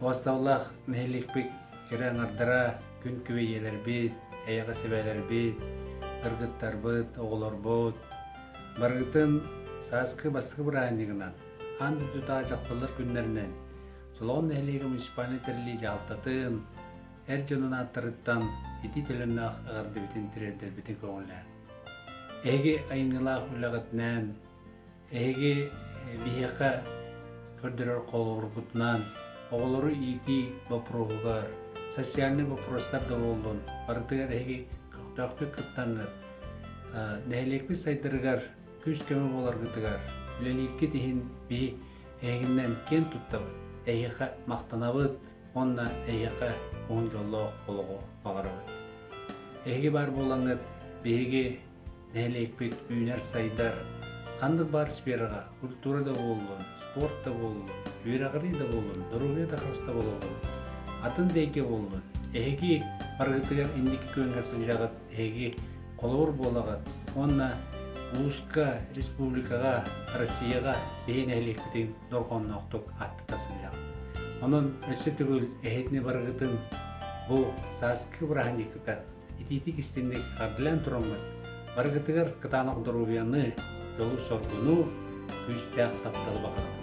Astaghfirullah nehelikpik kiren ardara gün küveyeler bit, ayağa sebeler bit, ırgıttar bit, oğullar bit. Bargıtın saskı bastığı bırahanlıgından, Aan Dойду dьахталлар günlerinden, Solon neheligi munisipaliterliği jaltatın, Ercan'ın attarıttan iti tülünü ağırdı bitin tiredir bitin koğunlar. Ege ayınlalah ulağıtnan, ege biheka kördürür kolu vurgutnan, oğulları iti baproğugar, sosyalni baprostar da oldun, barıtıgar ege kıhtaqtı kıttanır, nehelikpi saydırgar, küs kömü bolar gıtıgar, ülelikki tihin bir eginden ken tuttabı, egeqa maqtanabıt, onna egeqa on jolloq koluğu bağırabıt. Ege bar bolanıt, bege nehelikpik üner saydar, kandı bar sferaga, kultura da bolun, sport da bolun, üyragri da bolun, duruge da hasta bolun, atın deke bolun, ege bargıtıgar indik köyüngasın jağıt, ege kolor bolağıt, onna Uluska, Respublikaga, Rossiyaga beyin ehlikpitin dorgonnoqtuk attıtasınca. Onun ösü tügül ehetini bargıtın bu saskı bırahanjikıtan ititik istindik ardilan turamıt bargıtıgar kıtanıq durubiyanı yolu sorgunu üstəq taptalı bakalım.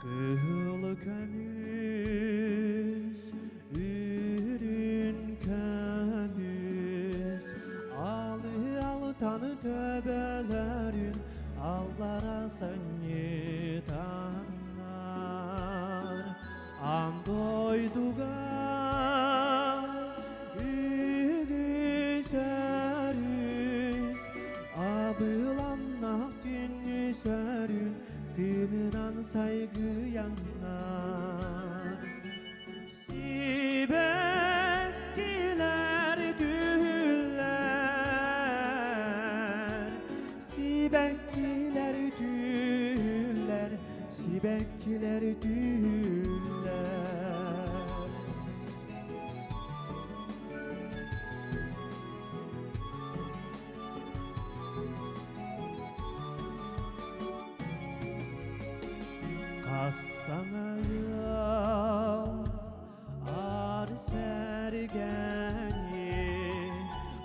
Kıhıl kömüz, ürün kömüz, alı tanı töbelerin, allara seni tanlar. Aan Doyduga ügüzeriz, abılannak dünüzerün, Tınıdan saygı yanar. Sibekkiler düller, sibekkiler düller, sibekkiler düller. Hassanalı ar sergeni,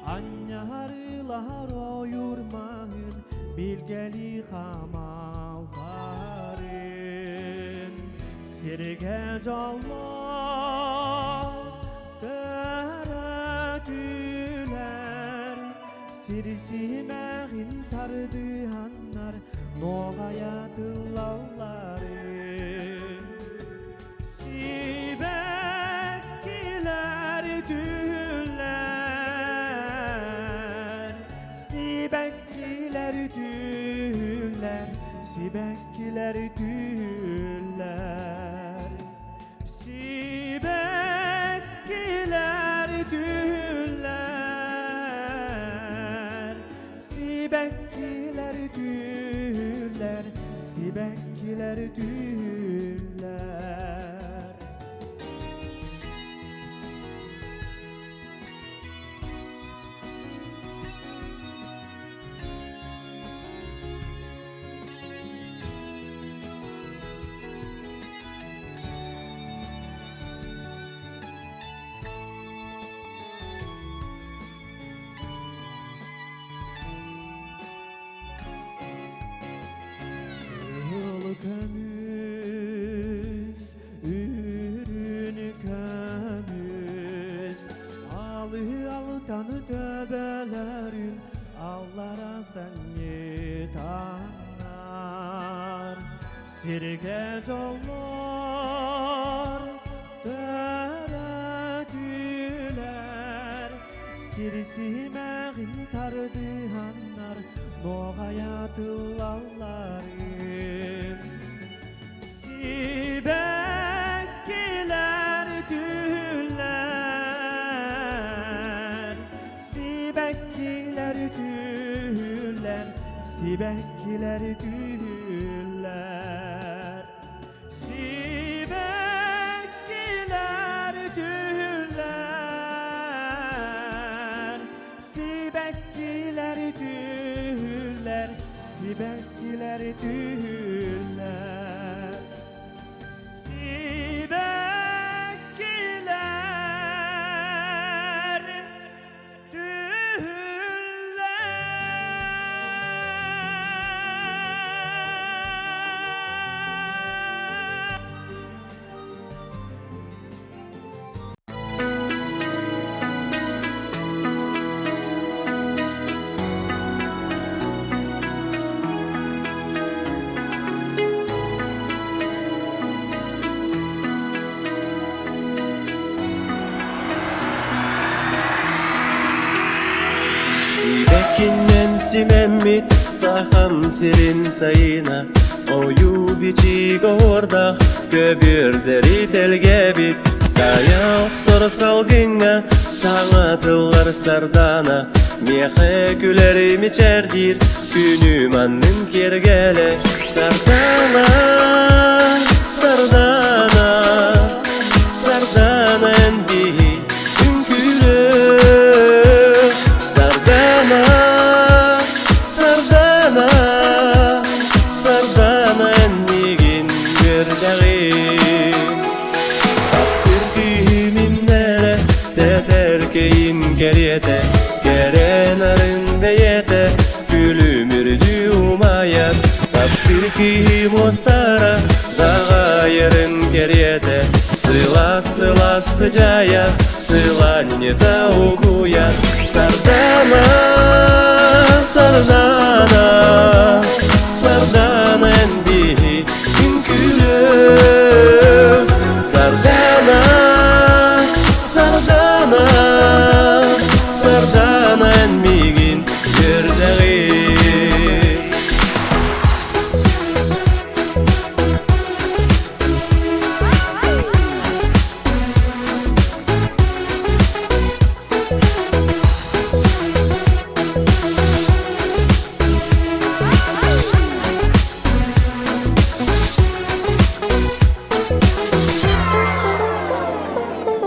anyarılar oyurmağın bilgeli hamalların. Sirge callar döretüler, sirsimeğin tardıhanlar, noğaya dıllalları. Sibekkiler düller, sibekkiler düller, sibekkiler düller, sibekkiler düller, sibekkiler düller, sibekkiler düller. Kömüz, ürün kömüz, tanı töbelerin, allara seni tanlar. Sirge jollar döretüler, sirsimeğin tardıhanlar, noğaya dıllalların. Sibekkiler düller, Sibekkiler tüller Sibekkiler tüller Sibekkinnen simemmit saham serin sayına Oyu biçi gordaq köbürderi telgebit Sayaq sor salgınga saŋatıllar sardana Mehe gülerim içerdir günüm annem kergele Sardana, sardana, sardana endihi ünkülü Sardana, sardana, sardana endigin gördağin Türkümimlere teterkeyin geriyete Geren arın beyete gülümürdü umayat Türküm ostara dağa yarın geriyete Sılas sılas sıcaya sılanı da okuya Sardana, sardana, sardana endihi ünkülü Sardana, sardana, sardana enmigin gördağin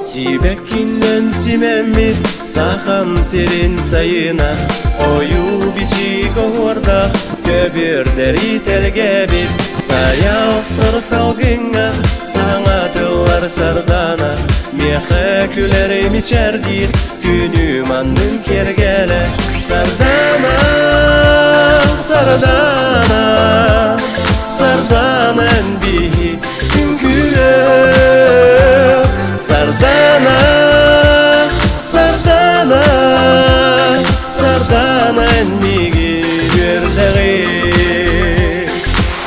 Sibekkinden simemmit saham serin sayına Oyu biçi gordaq köbürderi telgebit Sayaq sor salgınga saŋatıllar sardana Mehe gülerim içerdir günüm annem kergele Sardana, sardana, sardana endihi ünkülü Sardana, sardana, sardana enmigin gördağin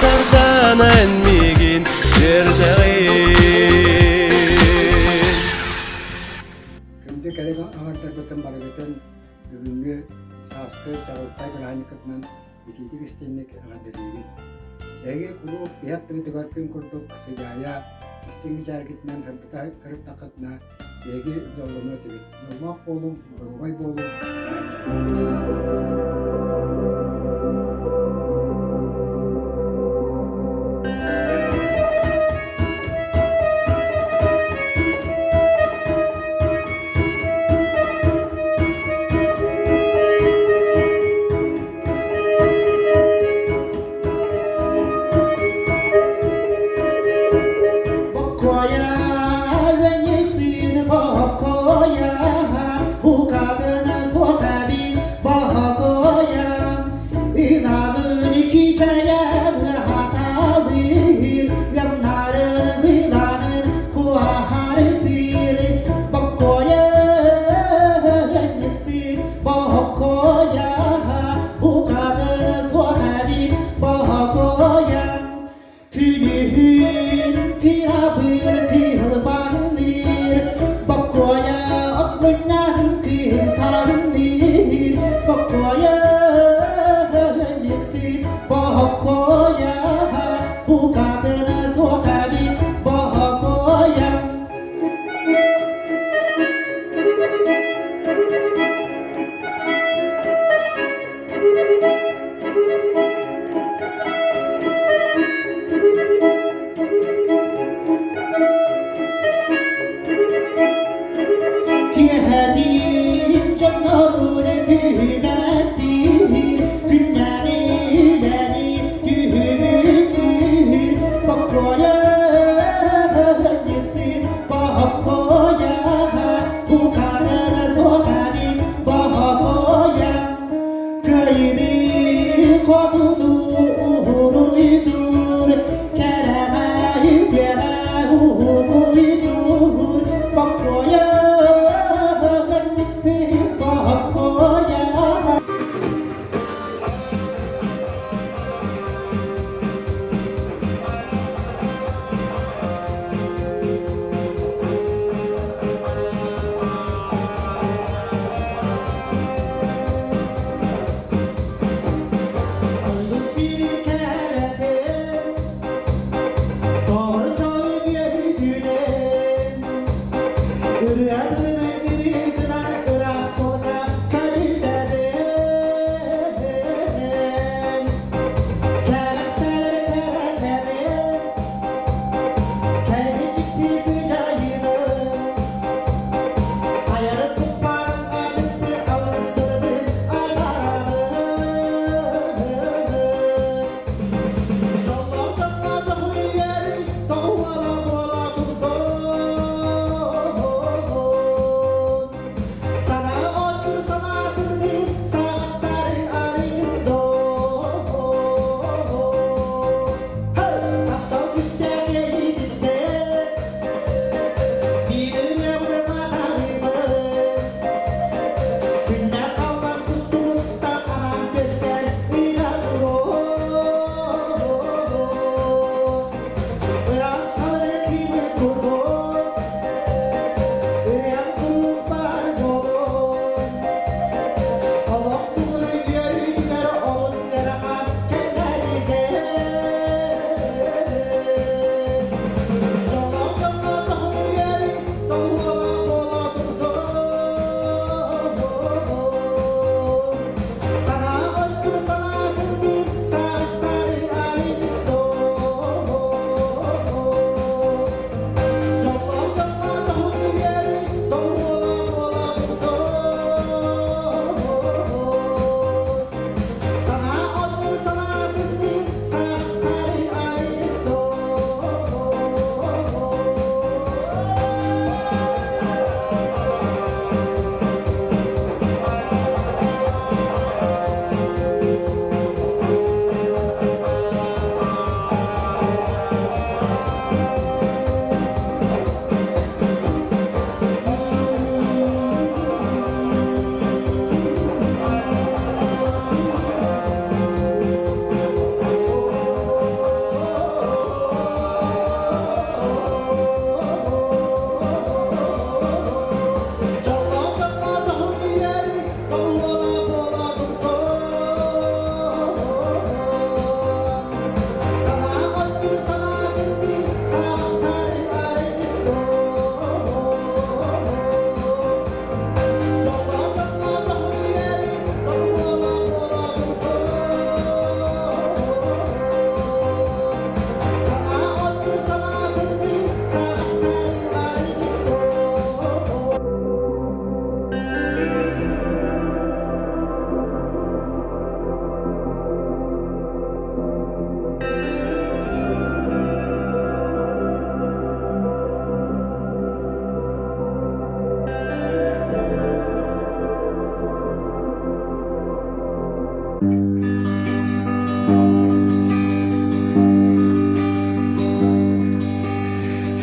Sardana enmigin gördağin Kende kerek ağırlar batan barabatan bugünkü saskı çağıtay kırağınıkıtman ititik istenlik ağadırıyım. Ege kuru bihat tabi tıgarkın kurduk sıcaya istingi çargitmen kırıp takıtna ege yolunu tabi. Yolmak bolum, durubay bolum, Bu kadına sokabi, bahakı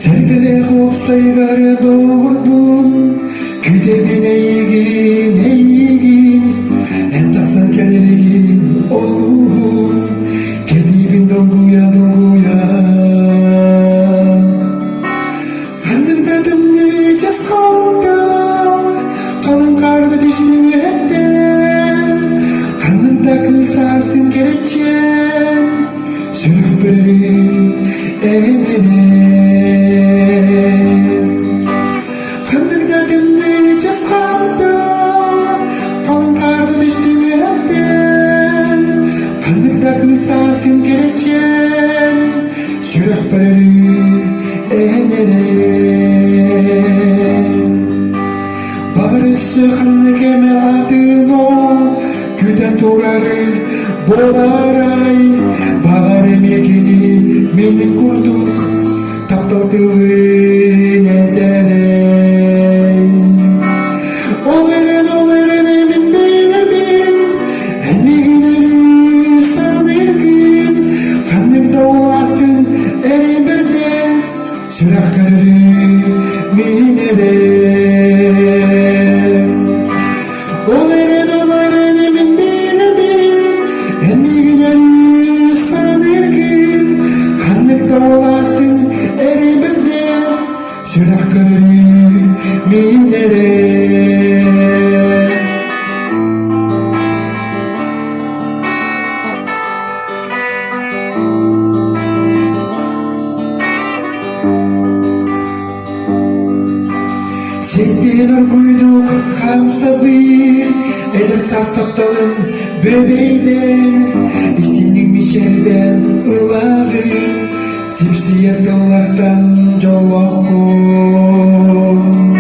Сергеле хопсайгары doğurbun Küdebin eygin En taksan kelerigin oluğun Kedibin dolguya Kanırdadım neces kaldım Kalın karda düştüm ettim Kanırdakin sastın kereçem Sürüp bölüm enene Saskin kereçem Sürek bereli enerem Bağırısı kanlı keme adın ol Küden turarı bolar ay Bağır emekini min kurduk Taptaldığın ederem Oleren emin beylemin Enligin ölü sanırgın Kanlık doğastın erin birde Sürak kararı minerem Oleren emin beylemin Enligin ölü sanırgın Kanlık doğastın erin birde Sürak kararı minerem Senden koyduk ham sabır Eder saz taptalın bebeyden İstinlik mişerden ılağın Sipsiyet dallardan jolok kun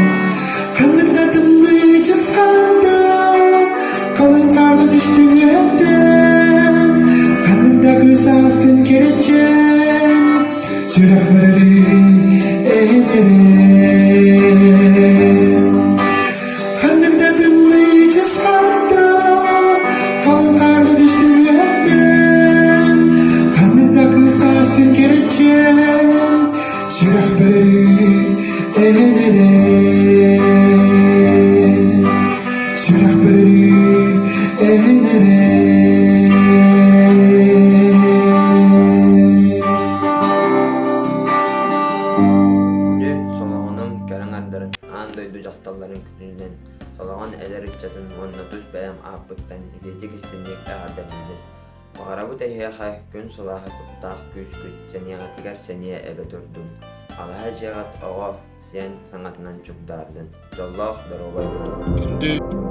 Kanırdatımlı cıskandım Kalın karda düştün ettim Kanırda sazkın kereçem Sürek bereli enerem Kanırdatımlı cıskandım Kalın karda düştün ettim Kanırda sazkın kereçem Sürek bereli enerem Sürek bereli enerem Solağının kärəngəllərin Aan Dойду dьахталларын kütününden Solağın eler iççatın onunla tuz bəyəm ağbıqtan edecek istinlik ağardabıldı. Bağarabı teyhiyyə gün solahı kuttaq güç seniyağa tigar seniye ebe durdun. Ağa her jegat oğa sen sanatından çubdardın. Jolloq darobay budur.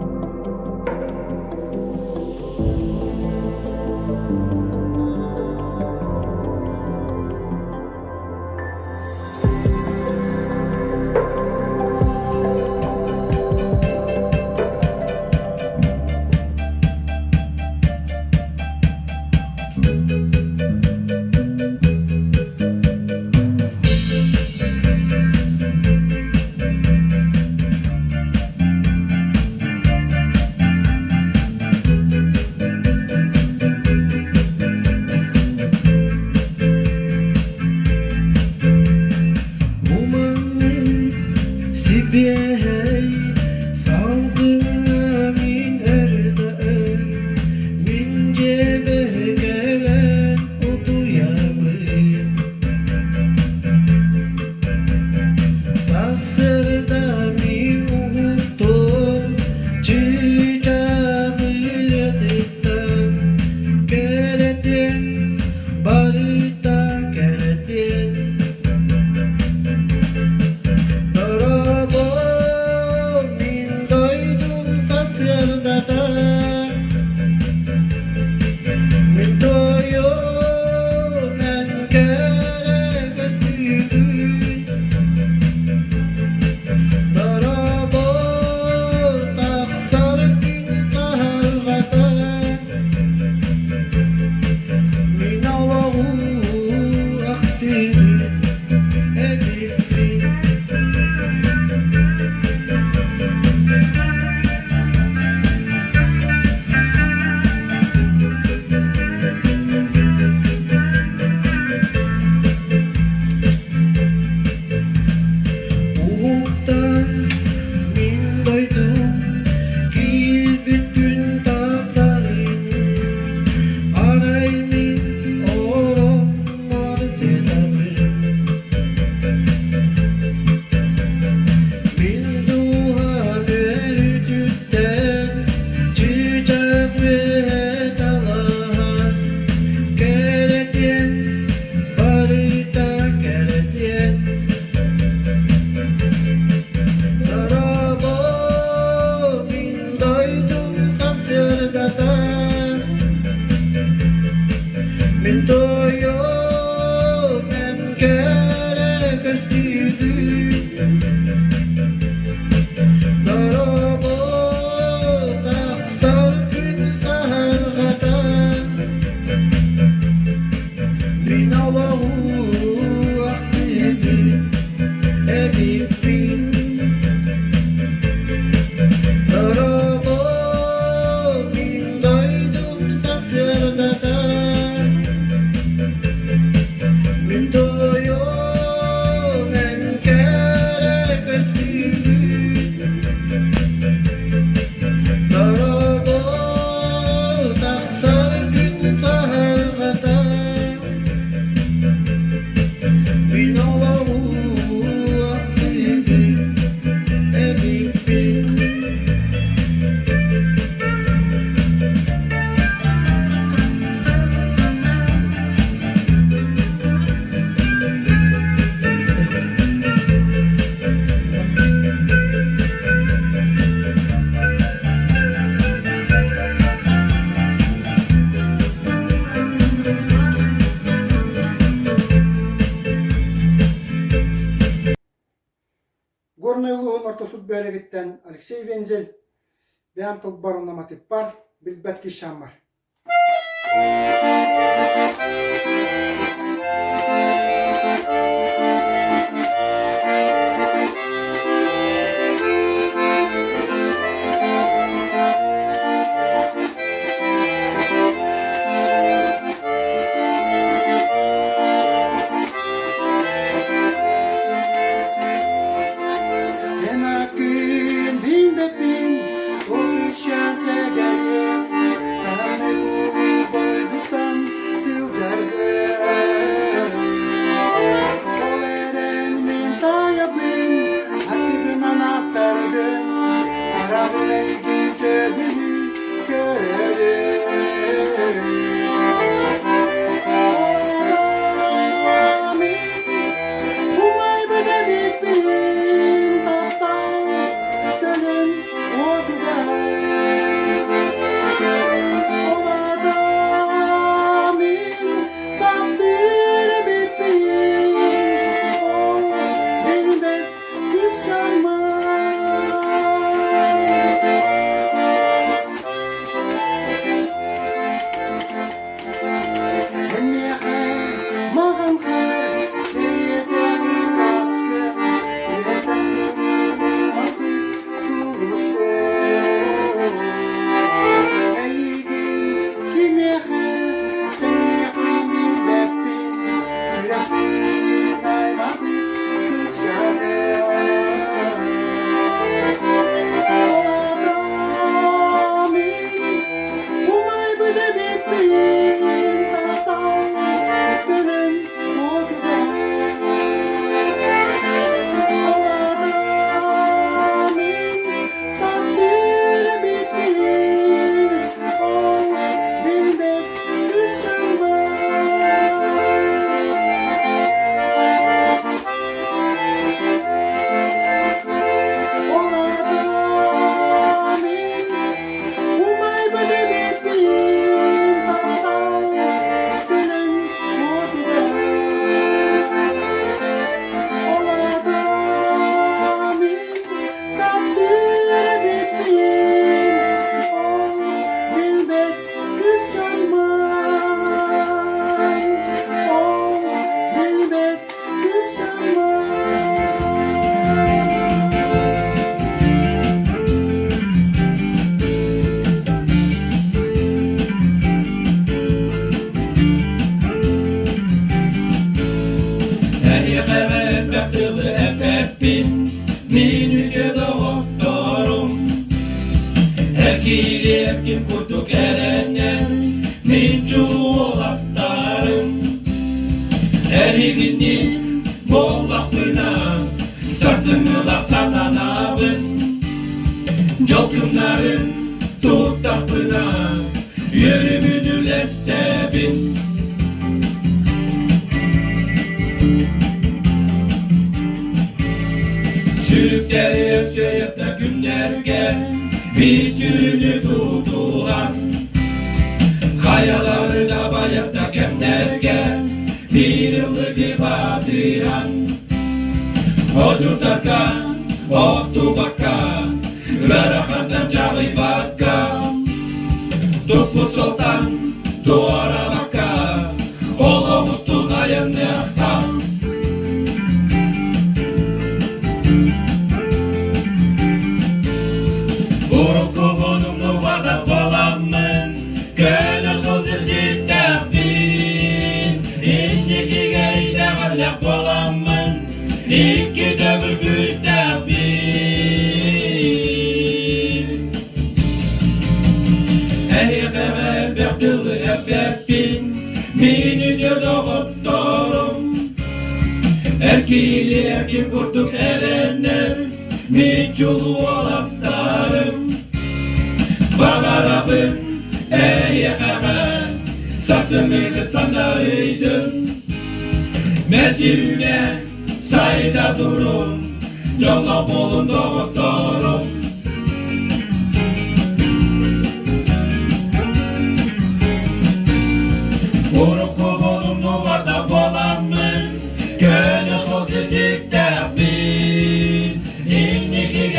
ортосут бөлегиттен Алексей Вензель бәм тылбарына матип бар, билбәтки шаммар. Erkin kurtuk erenler min çuğulaklarım Eriginin bollaklarına sarsınılak satanabın Jolkımların tutaklarına yürümüdür lestebin Sürükleri ökseyip de günlerge bir sürünü tutulan Hayaları da bayakta kemlerge bir ıllığı batıyan Ocurtarka, oktu bakka Verahantan çağı bakka Tuklu sultan, duara bakka Oğlamustun ayanlıktan İki dövül güçte bil Ey evvel bektılı efektin Mini diyor doktorum Erkili erkin kurtuk erenler Min çulu olaklarım Bagarabın ey evvel Sarsımıyla sandarıydım Mercivine sayda durun Yolla bulun doktorum Vuruk kubulum nuvarda bolanmın Gönül sol sircikte bin İnniki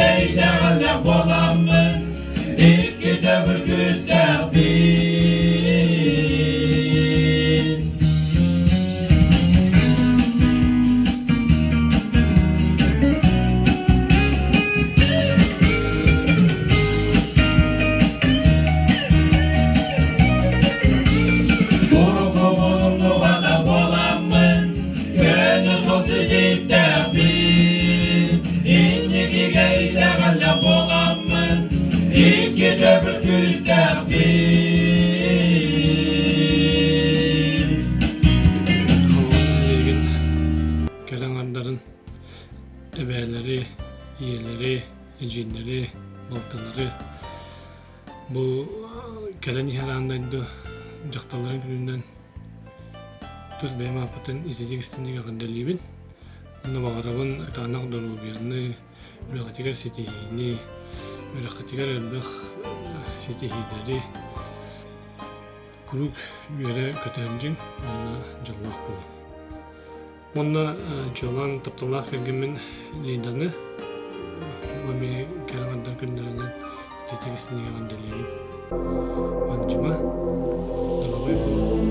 ebeleri, iyeleri, ejinleri, baltaları bu gelen her Aan Dойду dьахталларын gününden tuz benim apatın izleyecek istendiği akındalıyım. Onu bağırabın tanak dolu bir yanı ülakatigar sitihini ülakatigar elbek sitihidleri kuruk yere kötüncün ona cılmak bu. Ona çoğulan taptalar vergimin lidanı ve kervanlar günlerinden izleyecek istendiği akındalıyım. Cuma dolabı bu.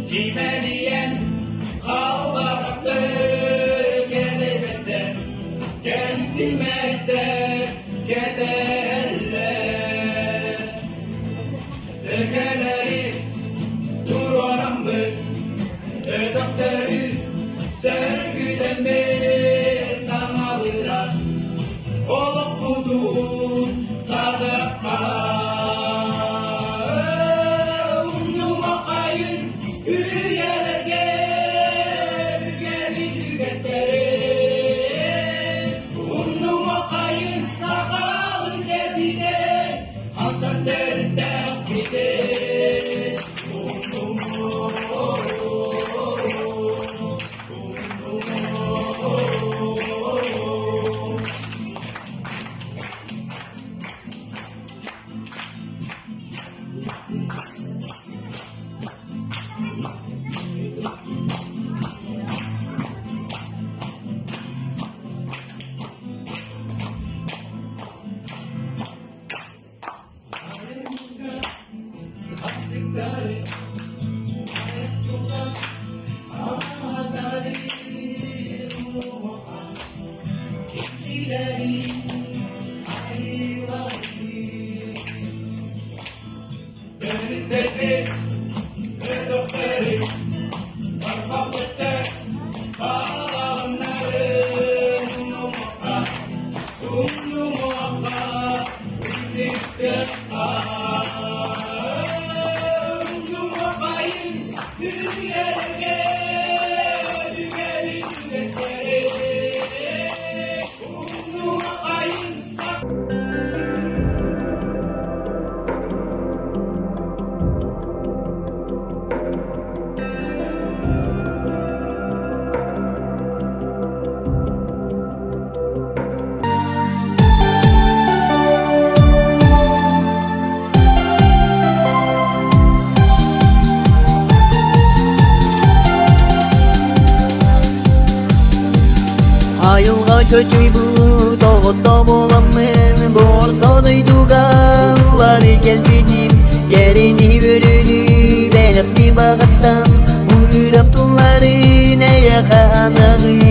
Simeliyen kalbaktı kelebekte kэнsiэрэ kederler Sekeleri duranım mı edakları sergüden mi sanalıra olup budur sadaka Ayılga kötüy bu toğutta bolamın Borda duydugaları gelmedim Gelini bölünü belakti bağıttan Bu üraptulları neye kanağım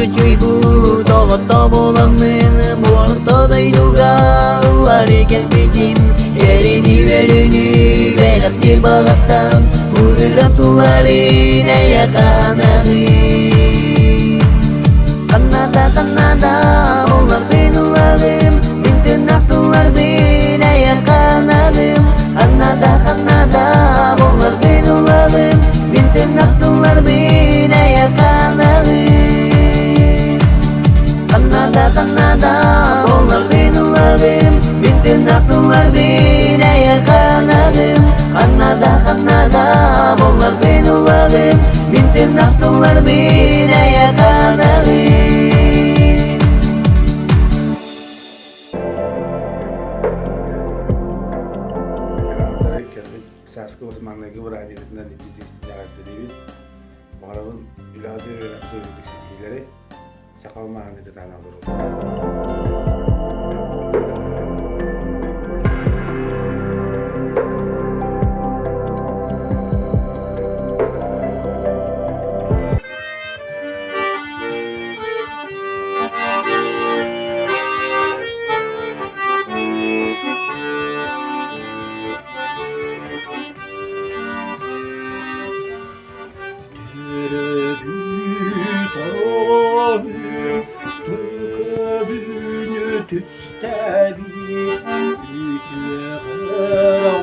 чөчөйбу тоғытта боламын Борто дойдуга ыллары келбетим Керени бөлүнү бәләктер бағаттам Ыллыыр аяқанағы Канада олар бен улағым Бинтін ақтылар бен аяқанағым Канада олар бен улағым Бинтін ақтылар бен аяқанағым Канада олар бен улағым Бинтін ақтылар бен аяқанағым Канада олар бен улағым Бинтін ақтылар бен аяқанағым Saskı Osmanlı'ya vuracağından neticisinde yarattığı mağarabın üladı ve öğrettik seçkileri sakal mahallede tanıdır.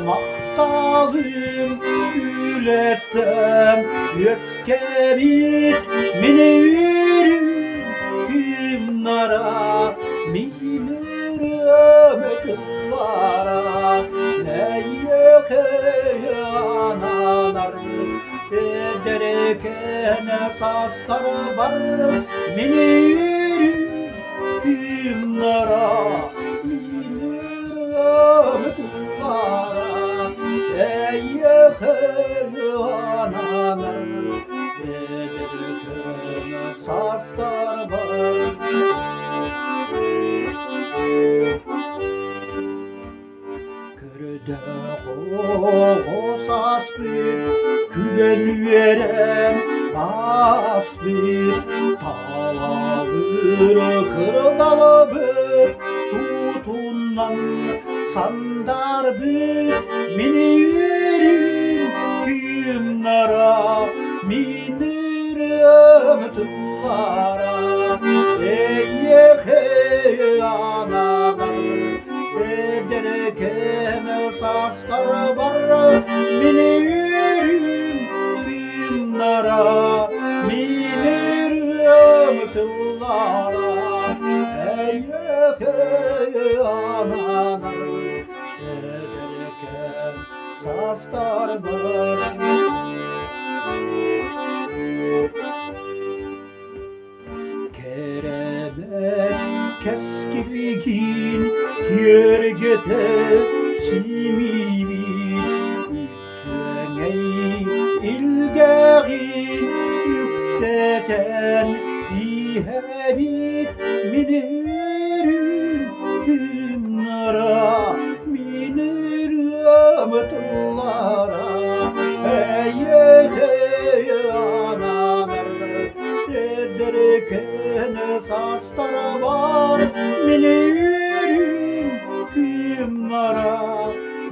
Maqtağım ületsem Yökkerit mini yürüm nara Minirüm ötüllara Ne yökeyanalar Ederekene kastar var Mini yürüm nara Minirüm ötüllara Analar ederken saslar var Kırda sas bir Külen verem bas bir Tavalır kırdalı bir Tutundan sandar bir Mini yürüm kümlara Minirüm tıllara Ey analar Ederken saslar var Mini yürüm kümlara Minirüm tıllara Ey analar Ederken saslar var Keremet keskilgin Yergete simivin Üksengey ilgağin Yükseten İhebit minirüm Kümnara minirüm tıllara Ey analar Ederken saslar var Minirüm kümnara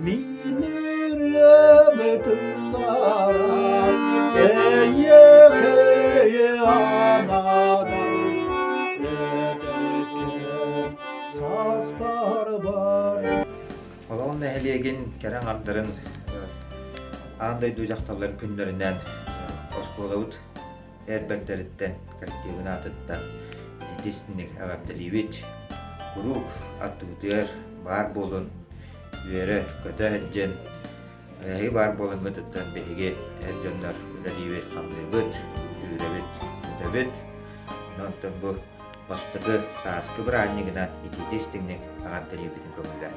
Minirüm tıllara Ey analar Ederken saslar var Oğlan ehliyegin keren artların Aan Dойду dьахталларын күннэринэн Осколавут Эрбектериттен коллективин атыттан Дистинник авапталивит Курук аттыгытыгар бар болун Үері көтө хэджен бар болун гытыттан беге хэджендар үдаливит хамдыбыт Жүребит, көтөбит Нонтон бу бастығы сааскы бір аннигынан дистинник авапталивитин көмілден